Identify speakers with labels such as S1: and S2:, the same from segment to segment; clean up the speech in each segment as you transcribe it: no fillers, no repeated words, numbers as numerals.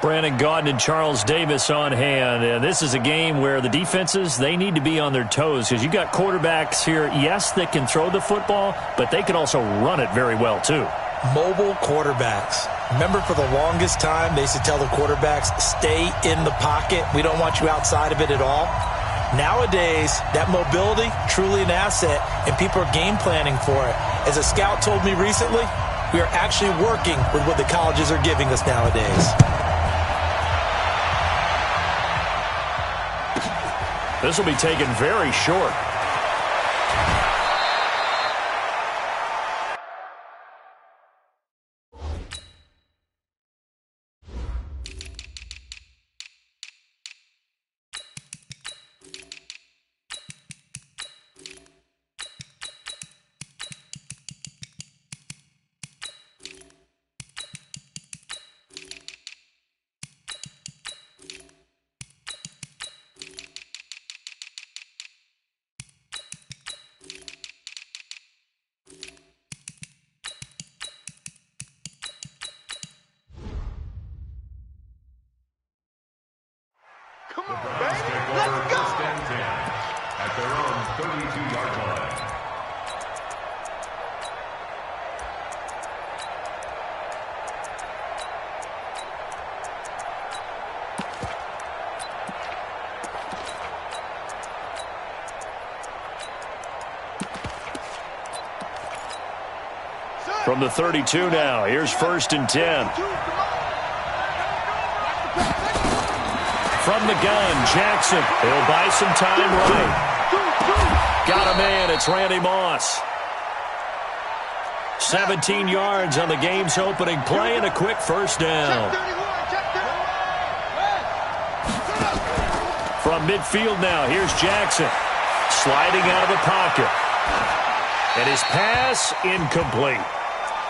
S1: Brandon Gaudin and Charles Davis on hand. And this is a game where the defenses, they need to be on their toes because you got quarterbacks here, yes, that can throw the football, but they can also run it very well too.
S2: Mobile quarterbacks. Remember, for the longest time, they used to tell the quarterbacks, stay in the pocket. We don't want you outside of it at all. Nowadays, that mobility, truly an asset, and people are game planning for it. As a scout told me recently, we are actually working with what the colleges are giving us nowadays.
S1: This will be taken very short.
S3: Come on, baby. Let's go. First and 10 at their own 32-yard line.
S1: From the 32 now, here's first and 10. From the gun, Jackson. He'll buy some time right. Got a man. It's Randy Moss. 17 yards on the game's opening play and a quick first down. From midfield now, here's Jackson. Sliding out of the pocket. And his pass incomplete.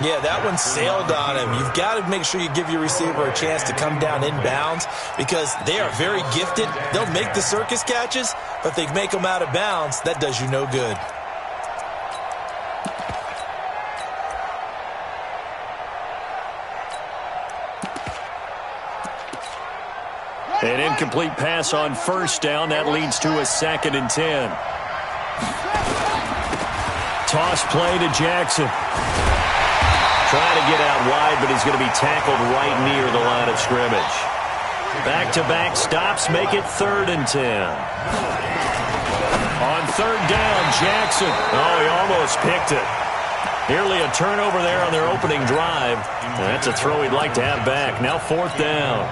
S2: Yeah, that one sailed on him. You've got to make sure you give your receiver a chance to come down inbounds because they are very gifted. They'll make the circus catches, but if they make them out of bounds, that does you no good.
S1: An incomplete pass on first down. That leads to a 2nd and 10. Toss play to Jackson. Trying to get out wide, but he's going to be tackled right near the line of scrimmage. Back-to-back stops make it 3rd and 10. On 3rd down, Jackson. Oh, he almost picked it. Nearly a turnover there on their opening drive. And that's a throw he'd like to have back. Now 4th down.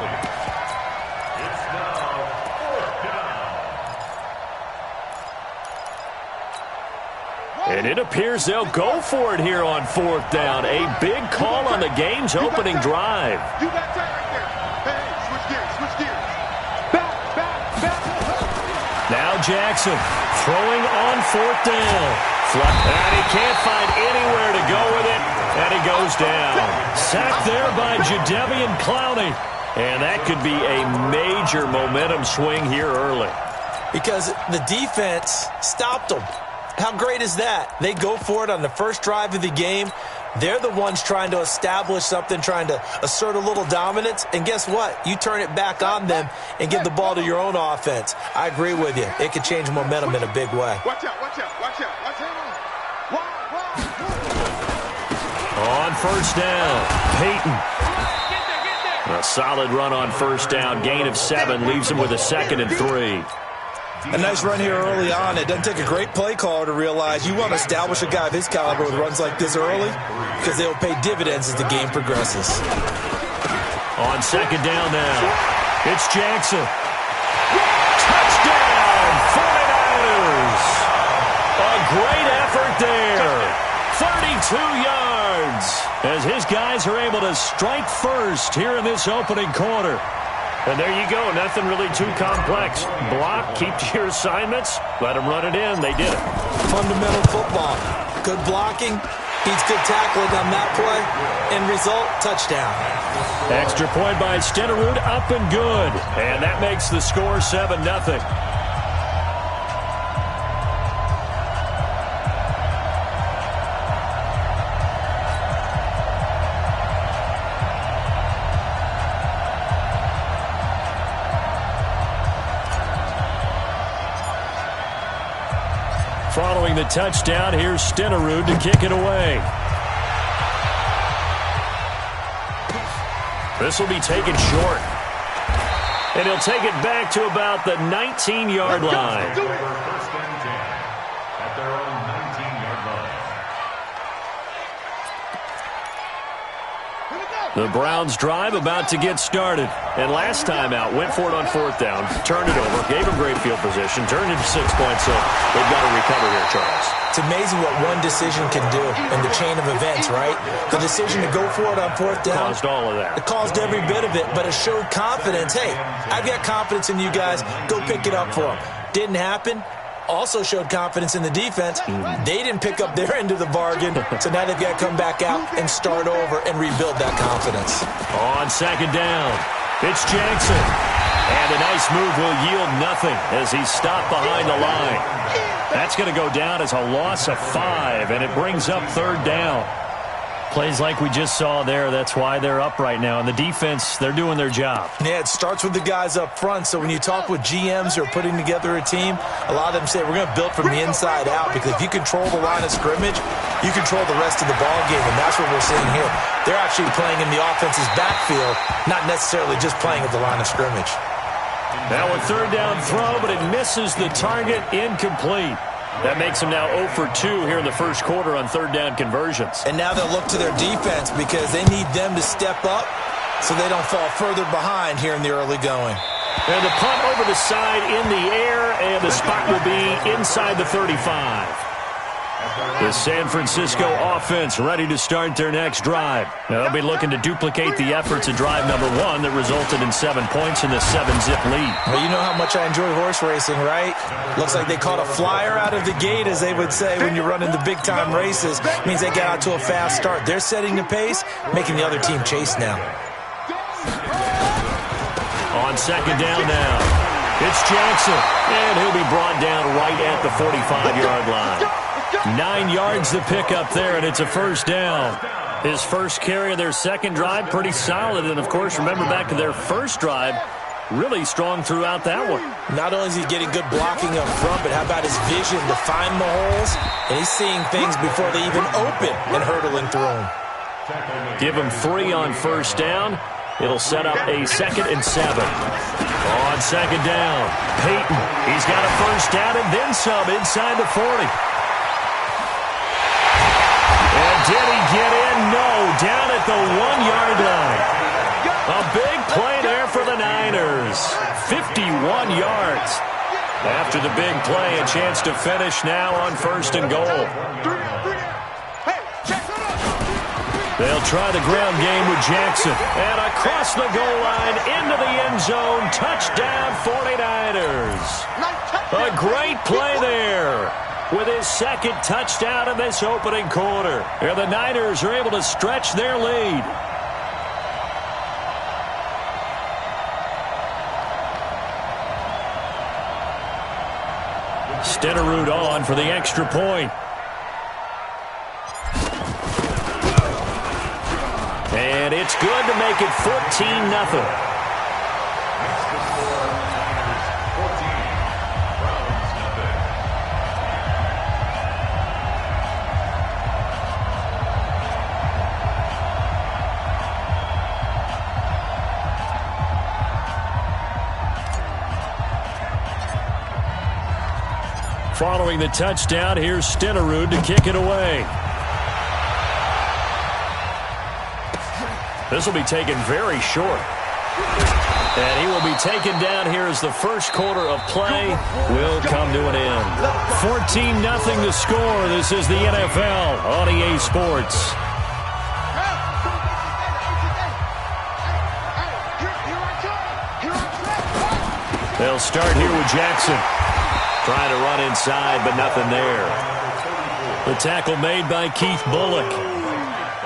S1: And it appears they'll go for it here on 4th down. A big call on the game's opening drive.
S3: You got that right there. Hey, switch gears. Back.
S1: Now Jackson throwing on 4th down. And he can't find anywhere to go with it. And he goes down. Sacked there by Jadeveon Clowney. And that could be a major momentum swing here early.
S2: Because the defense stopped them. How great is that? They go for it on the first drive of the game. They're the ones trying to establish something, trying to assert a little dominance. And guess what? You turn it back on them and give the ball to your own offense. I agree with you. It could change momentum in a big way.
S3: Watch out.
S1: On first down, Peyton. A solid run on first down. Gain of 7 leaves him with a 2nd and 3.
S2: A nice run here early on. It doesn't take a great play caller to realize you want to establish a guy of his caliber with runs like this early because they will pay dividends as the game progresses.
S1: On 2nd down now, it's Jackson. Touchdown, 49ers. A great effort there. 32 yards as his guys are able to strike first here in this opening quarter. And there you go. Nothing really too complex. Block, keep to your assignments, let them run it in. They did it.
S2: Fundamental football. Good blocking, beats good tackling on that play. End result, touchdown.
S1: Extra point by Stenerud, up and good. And that makes the score 7-0. Following the touchdown, here's Stenerud to kick it away. This will be taken short. And he'll take it back to about the 19-yard line.
S3: First and 10 at their own 19-yard line.
S1: The Browns drive about to get started. And last time out, went for it on fourth down, turned it over, gave him great field position, turned it to 6 points, so they've got to recover here, Charles.
S2: It's amazing what one decision can do in the chain of events, right? The decision to go for it on fourth down.
S1: Caused all of that.
S2: It caused every bit of it, but it showed confidence. Hey, I've got confidence in you guys. Go pick it up for them. Didn't happen. Also showed confidence in the defense. They didn't pick up their end of the bargain, so now they've got to come back out and start over and rebuild that confidence.
S1: On second down, it's Jackson. And a nice move will yield nothing as he's stopped behind the line. That's going to go down as a loss of 5, and it brings up third down. Plays like we just saw there, that's why they're up right now. And the defense, they're doing their job.
S2: Yeah, it starts with the guys up front. So when you talk with GMs who are putting together a team, a lot of them say we're going to build from the inside out, because if you control the line of scrimmage, you control the rest of the ball game, and that's what we're seeing here. They're actually playing in the offense's backfield, not necessarily just playing at the line of scrimmage.
S1: Now a third down throw, but it misses the target, incomplete. That makes them now 0 for 2 here in the first quarter on third down conversions.
S2: And now they'll look to their defense because they need them to step up so they don't fall further behind here in the early going.
S1: And the punt over the side in the air, and the spot will be inside the 35. The San Francisco offense ready to start their next drive. They'll be looking to duplicate the efforts of drive number 1 that resulted in 7 points in the 7-zip lead.
S2: Well, you know how much I enjoy horse racing, right? Looks like they caught a flyer out of the gate, as they would say when you're running the big-time races. Means they got out to a fast start. They're setting the pace, making the other team chase now.
S1: On second down now, it's Jackson, and he'll be brought down right at the 45-yard line. 9 yards to pick up there, and it's a first down. His first carry of their second drive, pretty solid. And, of course, remember back to their first drive, really strong throughout that one.
S2: Not only is he getting good blocking up front, but how about his vision to find the holes? And he's seeing things before they even open and hurdling through them.
S1: Give him 3 on first down. It'll set up a 2nd and 7. On second down, Peyton. He's got a first down and then some inside the 40. And did he get in? No, down at the 1-yard line. A big play there for the Niners. 51 yards. After the big play, a chance to finish now on first and goal. They'll try the ground game with Jackson. And across the goal line, into the end zone. Touchdown, 49ers. A great play there with his second touchdown in this opening quarter. And the Niners are able to stretch their lead. Stenerud on for the extra point. And it's good to make it 14-0. Following the touchdown, here's Stenerud to kick it away. This will be taken very short. And he will be taken down here as the first quarter of play will come to an end. 14-0 the score. This is the NFL on EA Sports. They'll start here with Jackson. Trying to run inside, but nothing there. The tackle made by Keith Bullock.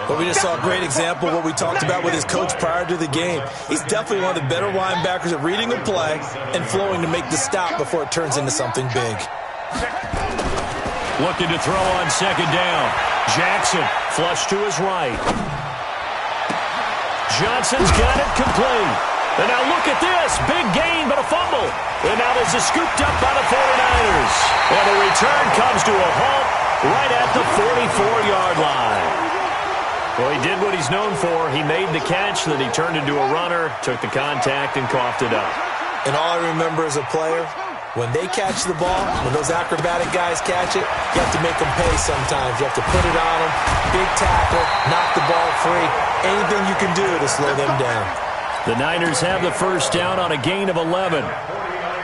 S2: Well, we just saw a great example of what we talked about with his coach prior to the game. He's definitely one of the better linebackers at reading a play and flowing to make the stop before it turns into something big.
S1: Looking to throw on second down. Jackson, flush to his right. Johnson's got it complete. And now look at this. Big gain, but a fumble. And now this is scooped up by the 49ers. And the return comes to a halt right at the 44-yard line. Well, he did what he's known for. He made the catch, then he turned into a runner, took the contact, and coughed it up.
S2: And all I remember as a player, when they catch the ball, when those acrobatic guys catch it, you have to make them pay sometimes. You have to put it on them, big tackle, knock the ball free, anything you can do to slow them down.
S1: The Niners have the first down on a gain of 11.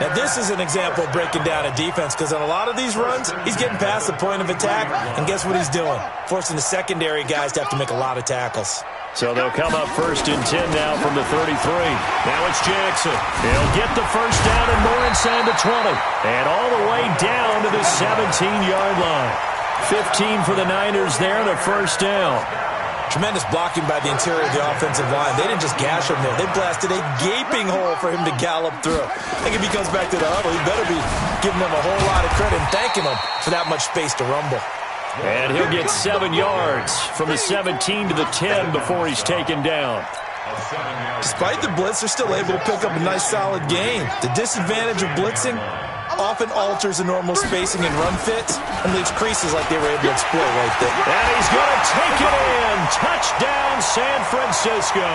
S2: Now, this is an example of breaking down a defense because on a lot of these runs, he's getting past the point of attack, and guess what he's doing? Forcing the secondary guys to have to make a lot of tackles.
S1: So they'll come up 1st and 10 now from the 33. Now it's Jackson. He'll get the first down and more inside the 20. And all the way down to the 17-yard line. 15 for the Niners there, the first down.
S2: Tremendous blocking by the interior of the offensive line. They didn't just gash him there. They blasted a gaping hole for him to gallop through. I think if he comes back to the huddle, he better be giving them a whole lot of credit and thanking them for that much space to rumble.
S1: And he'll get 7 yards from the 17 to the 10 before he's taken down.
S2: Despite the blitz, they're still able to pick up a nice solid gain. The disadvantage of blitzing often alters the normal spacing and run fits and leaves creases like they were able to exploit right there.
S1: And he's going to take it in. Touchdown, San Francisco.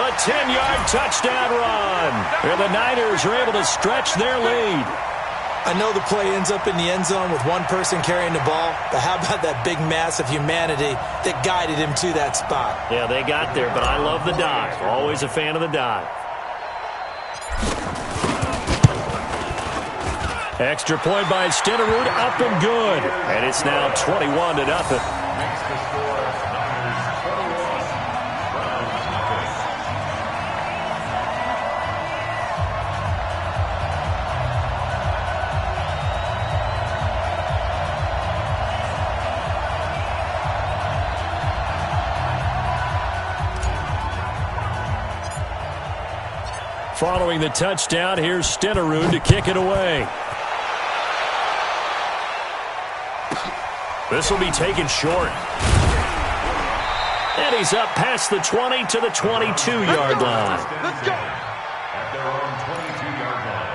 S1: A 10-yard touchdown run. And the Niners are able to stretch their lead.
S2: I know the play ends up in the end zone with one person carrying the ball, but how about that big mass of humanity that guided him to that spot?
S1: Yeah, they got there, but I love the dive. Always a fan of the dive. Extra point by Stenerud, up and good. And it's now 21-0. Following the touchdown, here's Stenerud to kick it away. This will be taken short. And he's up past the 20 to the 22-yard line.
S3: Let's go. At their own 22-yard line.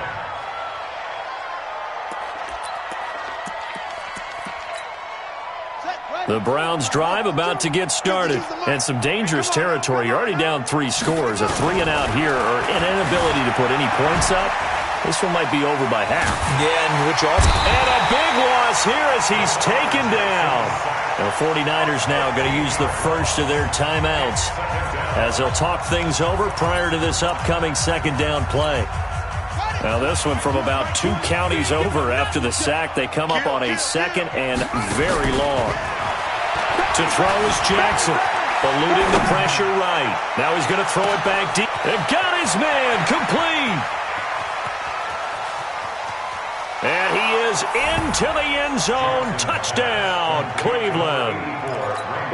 S1: The Browns drive about to get started. And some dangerous territory. You're already down 3 scores. A 3-and-out here or an inability to put any points up. This one might be over by half.
S2: Yeah, and
S1: a big loss here as he's taken down. The 49ers now going to use the first of their timeouts as they'll talk things over prior to this upcoming second down play. Now this one from about 2 counties over after the sack. They come up on a second and very long. To throw is Jackson. Eluding the pressure right. Now he's going to throw it back deep. And got his man complete. And he is into the end zone. Touchdown, Cleveland.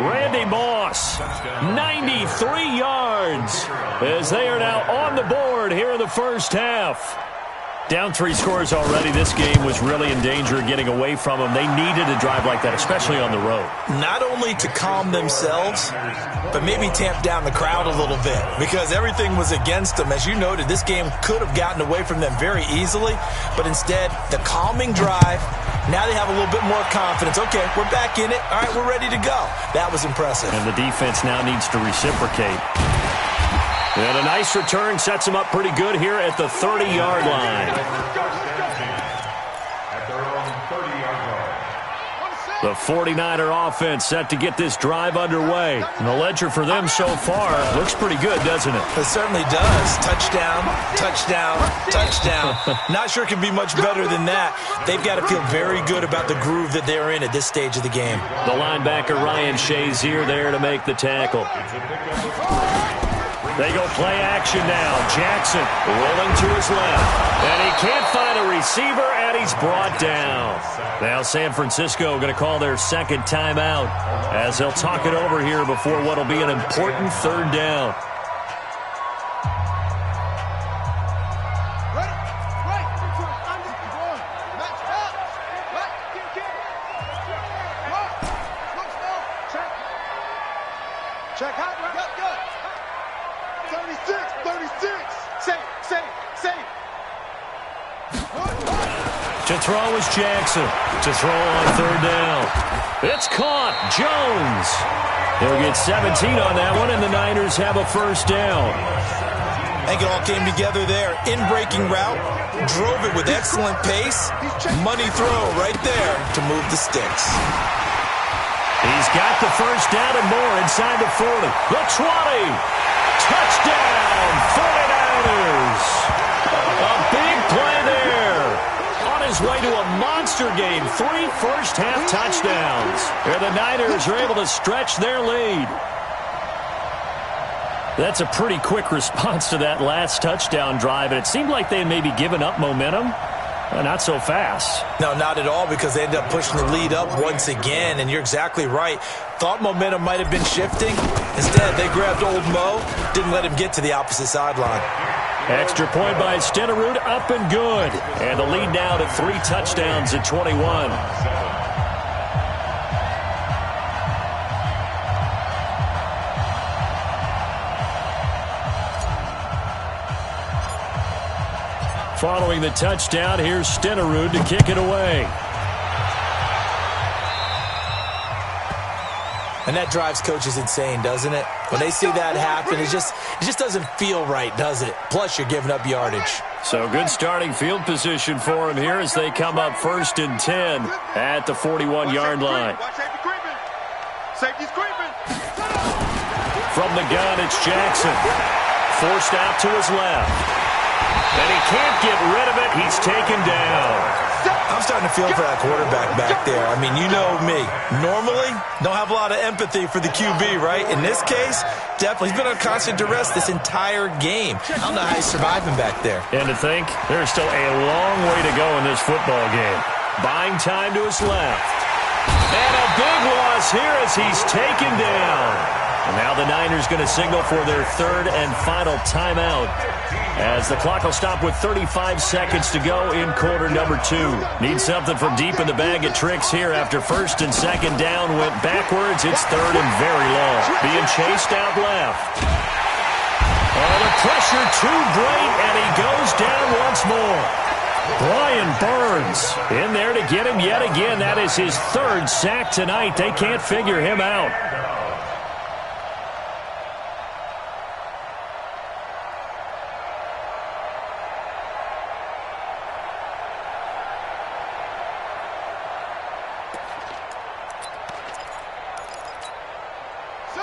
S1: Randy Moss, 93 yards as they are now on the board here in the first half. Down 3 scores already. This game was really in danger of getting away from them. They needed a drive like that, especially on the road.
S2: Not only to calm themselves, but maybe tamp down the crowd a little bit because everything was against them. As you noted, this game could have gotten away from them very easily, but instead, the calming drive, now they have a little bit more confidence. Okay, we're back in it. All right, we're ready to go. That was impressive.
S1: And the defense now needs to reciprocate. And a nice return sets him up pretty good here at the 30-yard line.
S3: At their own 30-yard line.
S1: The 49er offense set to get this drive underway. And the ledger for them so far looks pretty good, doesn't it?
S2: It certainly does. Touchdown, touchdown, touchdown. Not sure it can be much better than that. They've got to feel very good about the groove that they're in at this stage of the game.
S1: The linebacker Ryan Shazier there to make the tackle. They go play action now. Jackson rolling to his left. And he can't find a receiver, and he's brought down. Now San Francisco going to call their second timeout as they'll talk it over here before what will be an important third down. To throw is Jackson. To throw on third down. It's caught. Jones. He'll get 17 on that one, and the Niners have a first down.
S2: I think it all came together there. In-breaking route, drove it with excellent pace. Money throw right there to move the sticks.
S1: He's got the first down and more inside the 40. The 20. Touchdown, 49ers. A big play there. On his way to a monster game. 3 first-half touchdowns. And the Niners are able to stretch their lead. That's a pretty quick response to that last touchdown drive, and it seemed like they had maybe given up momentum. Not so fast.
S2: No, not at all, because they ended up pushing the lead up once again, and you're exactly right. Thought momentum might have been shifting. Instead, they grabbed old Mo, didn't let him get to the opposite sideline.
S1: Extra point by Stenerud, up and good. And the lead now to 3 touchdowns at 21. Following the touchdown, here's Stenerud to kick it away.
S2: And that drives coaches insane, doesn't it? When they see that happen, it just doesn't feel right, does it? Plus, you're giving up yardage.
S1: So good starting field position for him here as they come up 1st and 10 at the 41-yard line. From the gun, it's Jackson. Forced out to his left. And he can't get rid of it. He's taken down.
S2: I'm starting to feel for that quarterback back there. I mean, you know me. Normally, don't have a lot of empathy for the QB, right? In this case, definitely. He's been on constant duress this entire game. I don't know how he's surviving back there.
S1: And to think, there's still a long way to go in this football game. Buying time to his left. And a big loss here as he's taken down. And now the Niners going to signal for their 3rd and final timeout as the clock will stop with 35 seconds to go in quarter number 2. Need something from deep in the bag of tricks here after 1st and 2nd down went backwards. It's 3rd and very long. Being chased out left. Oh, the pressure too great, and he goes down once more. Brian Burns in there to get him yet again. That is his 3rd sack tonight. They can't figure him out.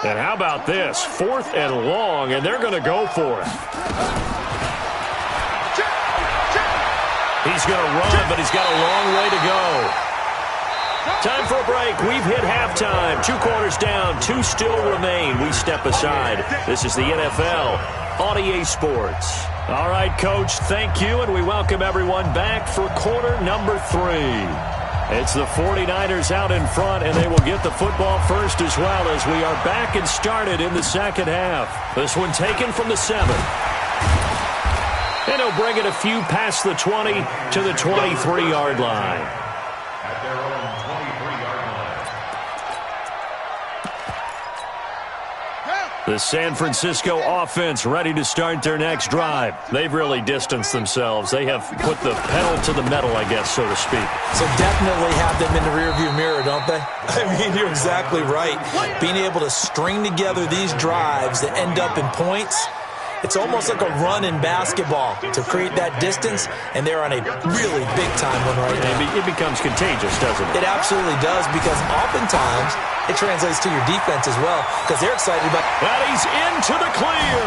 S1: And how about this? 4th and long, and they're going to go for it. He's going to run, but he's got a long way to go. Time for a break. We've hit halftime. 2 quarters down. 2 still remain. We step aside. This is the NFL on EA Sports. All right, Coach, thank you, and we welcome everyone back for quarter number 3. It's the 49ers out in front, and they will get the football first as well as we are back and started in the 2nd half. This one taken from the 7. And he'll bring it a few past the 20 to the 23-yard line.
S3: At their own 23-yard line.
S1: The San Francisco offense ready to start their next drive. They've really distanced themselves. They have put the pedal to the metal, I guess, so to speak.
S2: So definitely have them in the rearview mirror, don't they? I mean, you're exactly right. Being able to string together these drives that end up in points, it's almost like a run in basketball to create that distance, and they're on a really big-time one right now.
S1: It becomes contagious, doesn't it?
S2: It absolutely does, because oftentimes it translates to your defense as well, because they're excited about...
S1: But he's into the clear.